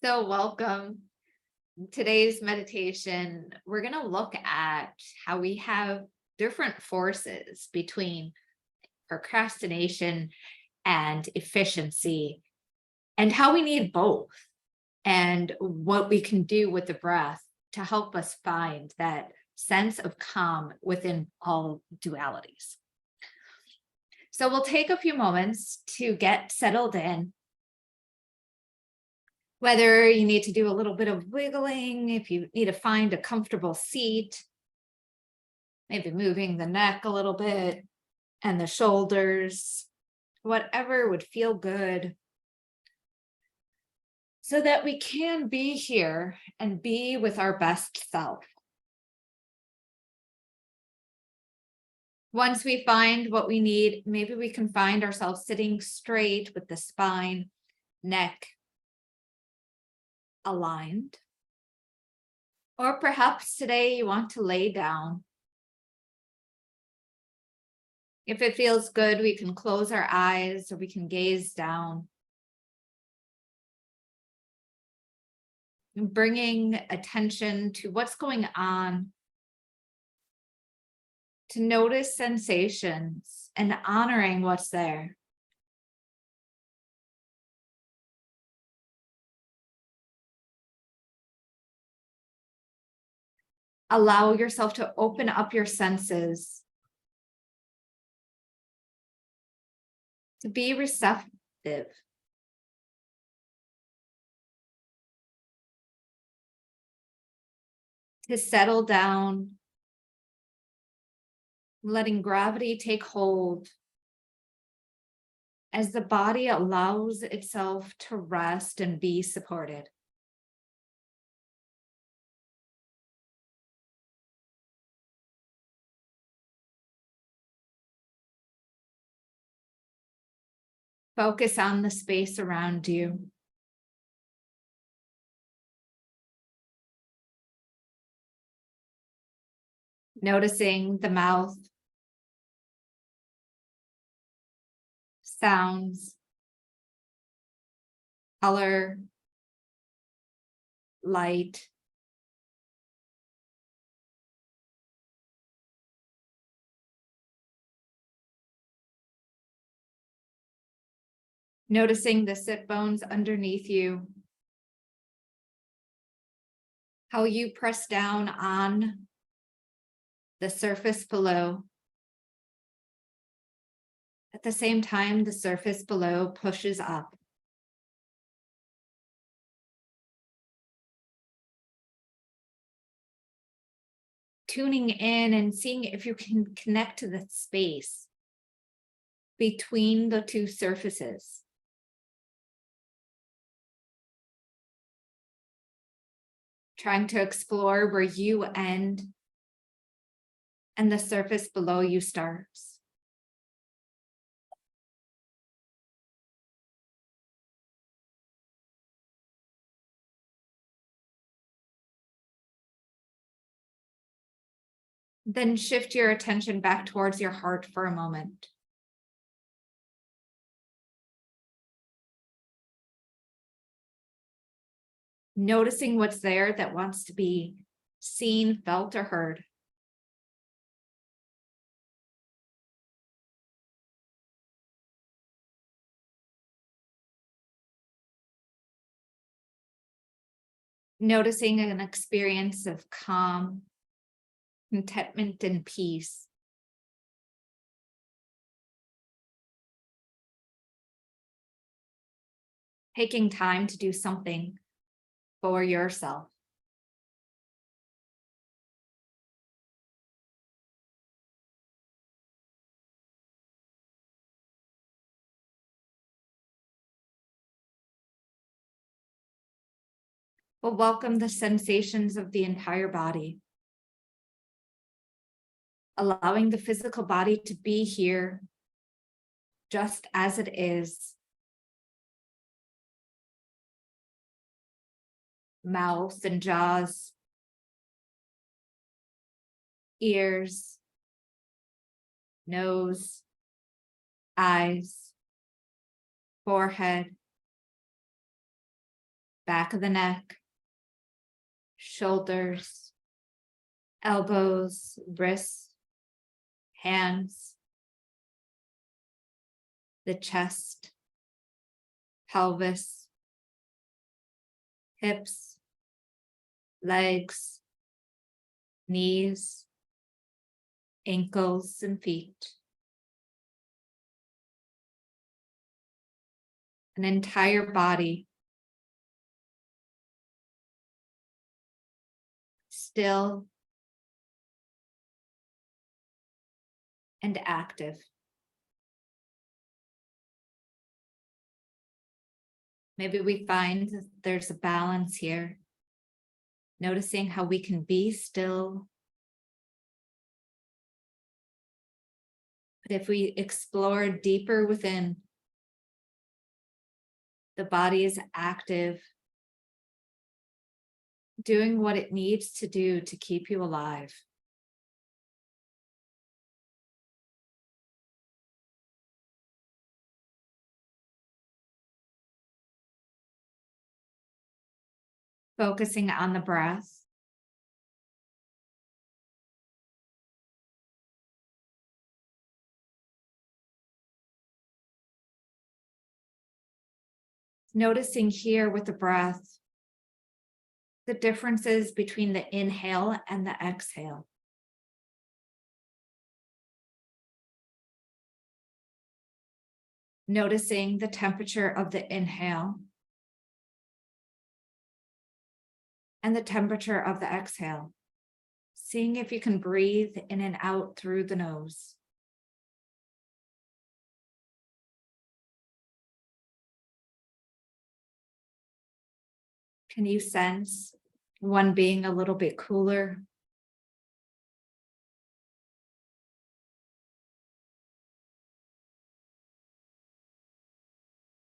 So, welcome. Today's meditation, we're going to look at how we have different forces between procrastination and efficiency, and how we need both, and what we can do with the breath to help us find that sense of calm within all dualities. So, we'll take a few moments to get settled in. Whether you need to do a little bit of wiggling, if you need to find a comfortable seat, maybe moving the neck a little bit and the shoulders, whatever would feel good, so that we can be here and be with our best self. Once we find what we need, maybe we can find ourselves sitting straight with the spine, neck aligned. Or perhaps today you want to lay down. If it feels good, we can close our eyes or we can gaze down, bringing attention to what's going on, to notice sensations and honoring what's there. Allow yourself to open up your senses, to be receptive. To settle down, letting gravity take hold as the body allows itself to rest and be supported. Focus on the space around you. Noticing the mouth, sounds, color, light. Noticing the sit bones underneath you. How you press down on the surface below. At the same time, the surface below pushes up. Tuning in and seeing if you can connect to the space between the two surfaces. Trying to explore where you end and the surface below you starts. Then shift your attention back towards your heart for a moment. Noticing what's there that wants to be seen, felt, or heard. Noticing an experience of calm, contentment, and peace. Taking time to do something for yourself. We'll welcome the sensations of the entire body. Allowing the physical body to be here just as it is. Mouth and jaws, ears, nose, eyes, forehead, back of the neck, shoulders, elbows, wrists, hands, the chest, pelvis, hips, legs, knees, ankles, and feet. An entire body still and active. Maybe we find that there's a balance here, noticing how we can be still. But if we explore deeper within, the body is active, doing what it needs to do to keep you alive. Focusing on the breath. Noticing here with the breath, the differences between the inhale and the exhale. Noticing the temperature of the inhale and the temperature of the exhale. Seeing if you can breathe in and out through the nose. Can you sense one being a little bit cooler?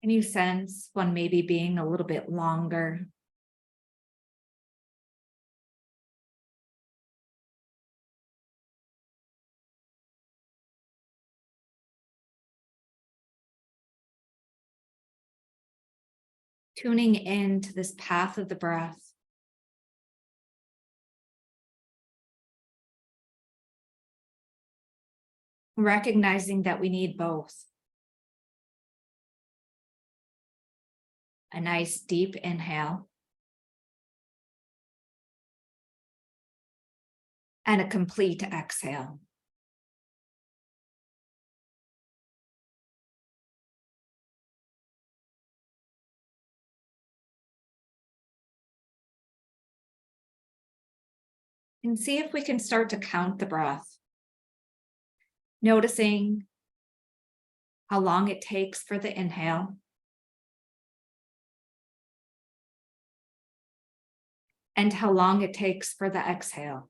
Can you sense one maybe being a little bit longer? Tuning into this path of the breath. Recognizing that we need both. A nice deep inhale and a complete exhale. And see if we can start to count the breath. Noticing how long it takes for the inhale and how long it takes for the exhale.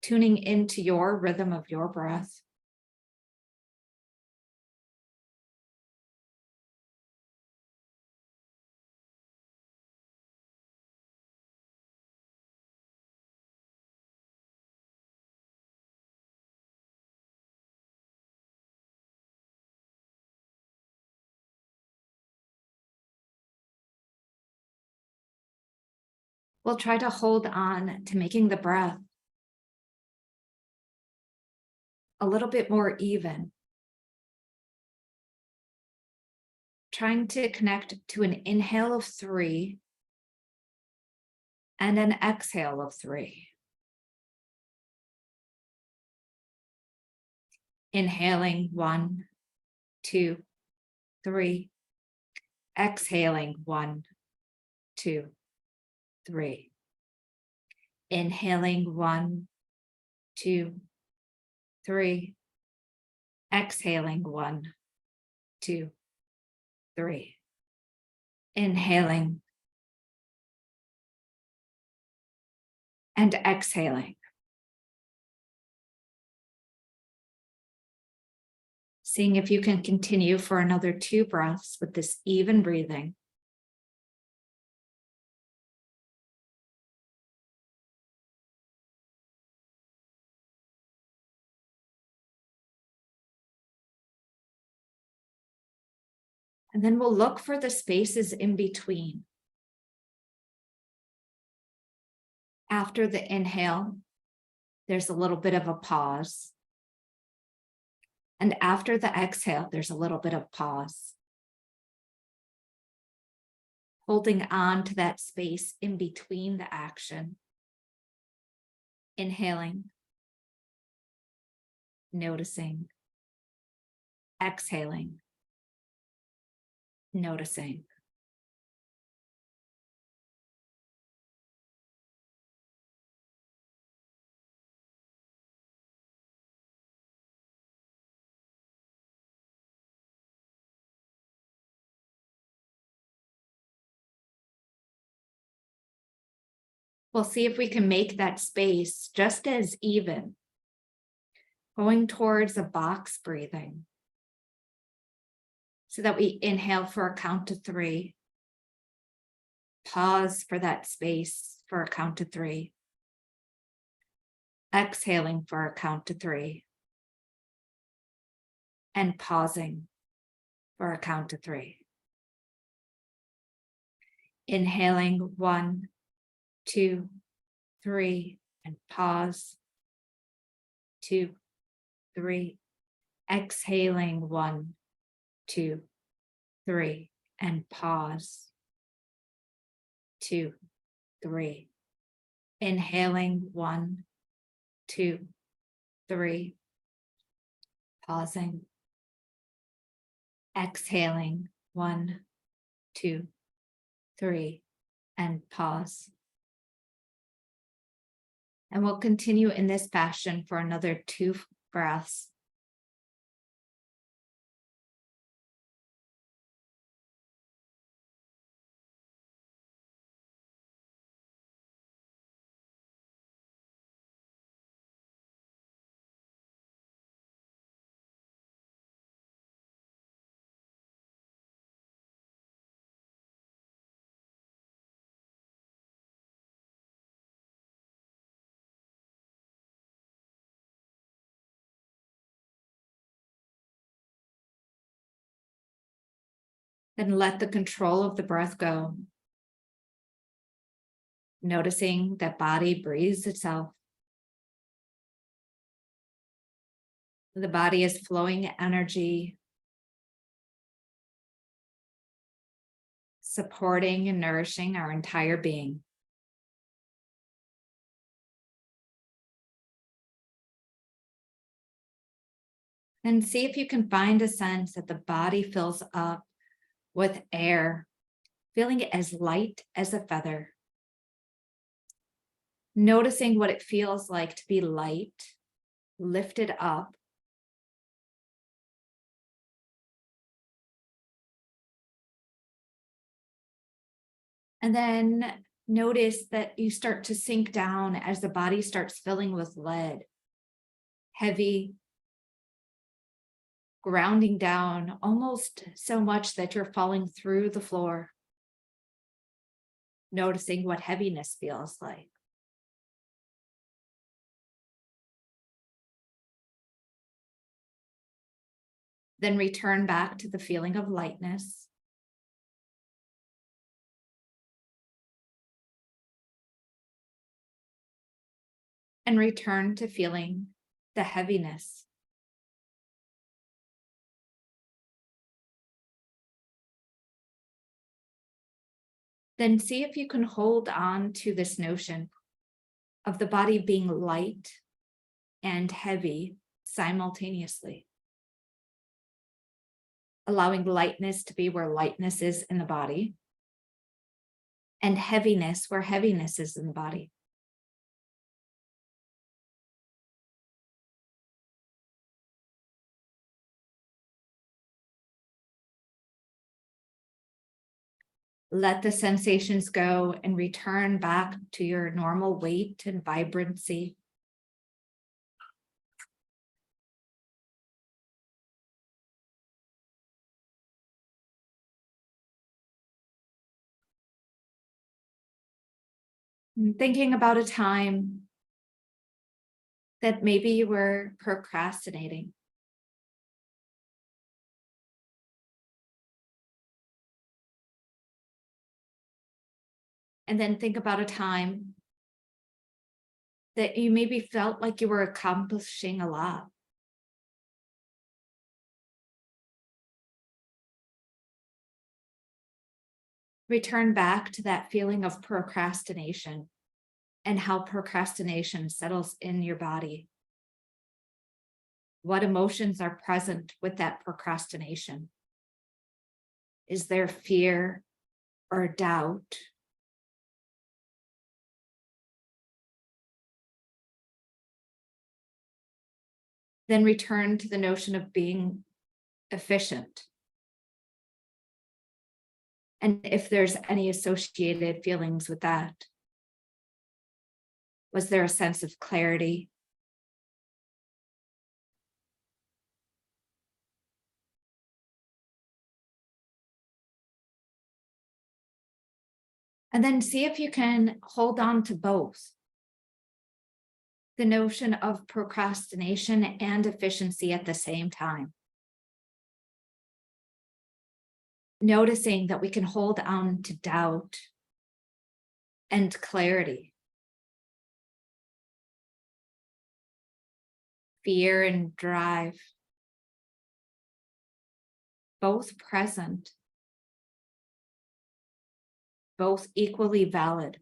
Tuning into your rhythm of your breath. We'll try to hold on to making the breath a little bit more even. Trying to connect to an inhale of 3 and an exhale of 3. Inhaling 1, 2, 3. Exhaling 1, 2, 3. Inhaling 1, 2, 3. Exhaling 1, 2, 3. Inhaling and exhaling. Seeing if you can continue for another 2 breaths with this even breathing. And then we'll look for the spaces in between. After the inhale, there's a little bit of a pause. And after the exhale, there's a little bit of pause. Holding on to that space in between the action. Inhaling. Noticing. Exhaling. Noticing. We'll see if we can make that space just as even, going towards a box breathing, so that we inhale for a count of 3, pause for that space for a count of 3, exhaling for a count of 3, and pausing for a count of 3. Inhaling 1, 2, 3, and pause. 2, 3. Exhaling 1, 2, 3, and pause. 2, 3. Inhaling 1, 2, 3. Pausing. Exhaling 1, 2, 3, and pause. And we'll continue in this fashion for another 2 breaths. Then let the control of the breath go. Noticing that body breathes itself. The body is flowing energy, supporting and nourishing our entire being. And see if you can find a sense that the body fills up with air, feeling it as light as a feather. Noticing what it feels like to be light, lifted up. And then notice that you start to sink down as the body starts filling with lead, heavy, grounding down almost so much that you're falling through the floor. Noticing what heaviness feels like. Then return back to the feeling of lightness. And return to feeling the heaviness. Then see if you can hold on to this notion of the body being light and heavy simultaneously. Allowing lightness to be where lightness is in the body, and heaviness where heaviness is in the body. Let the sensations go and return back to your normal weight and vibrancy. And thinking about a time that maybe you were procrastinating. And then think about a time that you maybe felt like you were accomplishing a lot. Return back to that feeling of procrastination and how procrastination settles in your body. What emotions are present with that procrastination? Is there fear or doubt? Then return to the notion of being efficient. And if there's any associated feelings with that, was there a sense of clarity? And then see if you can hold on to both. The notion of procrastination and efficiency at the same time. Noticing that we can hold on to doubt and clarity, fear and drive, both present, both equally valid.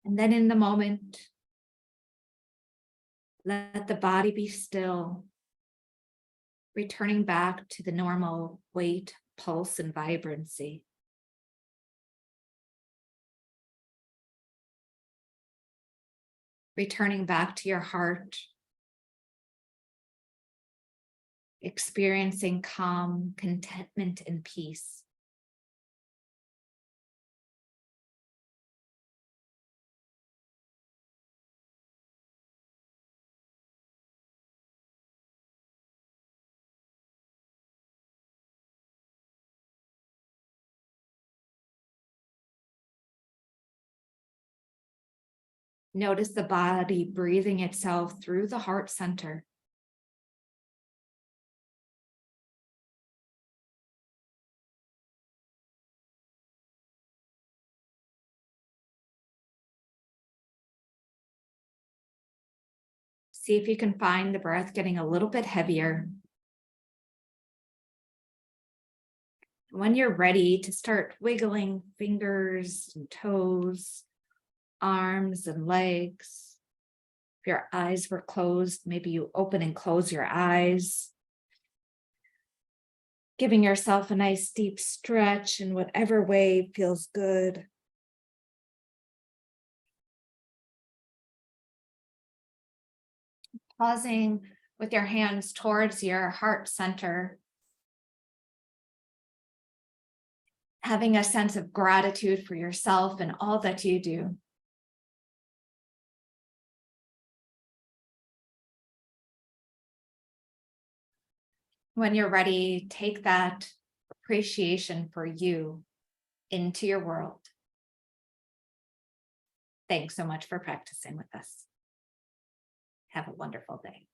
And then in the moment, let the body be still, returning back to the normal weight, pulse, and vibrancy. Returning back to your heart, experiencing calm, contentment, and peace. Notice the body breathing itself through the heart center. See if you can find the breath getting a little bit heavier. When you're ready to start wiggling fingers and toes, arms and legs. If your eyes were closed, maybe you open and close your eyes. Giving yourself a nice deep stretch in whatever way feels good. Pausing with your hands towards your heart center. Having a sense of gratitude for yourself and all that you do. When you're ready, take that appreciation for you into your world. Thanks so much for practicing with us. Have a wonderful day.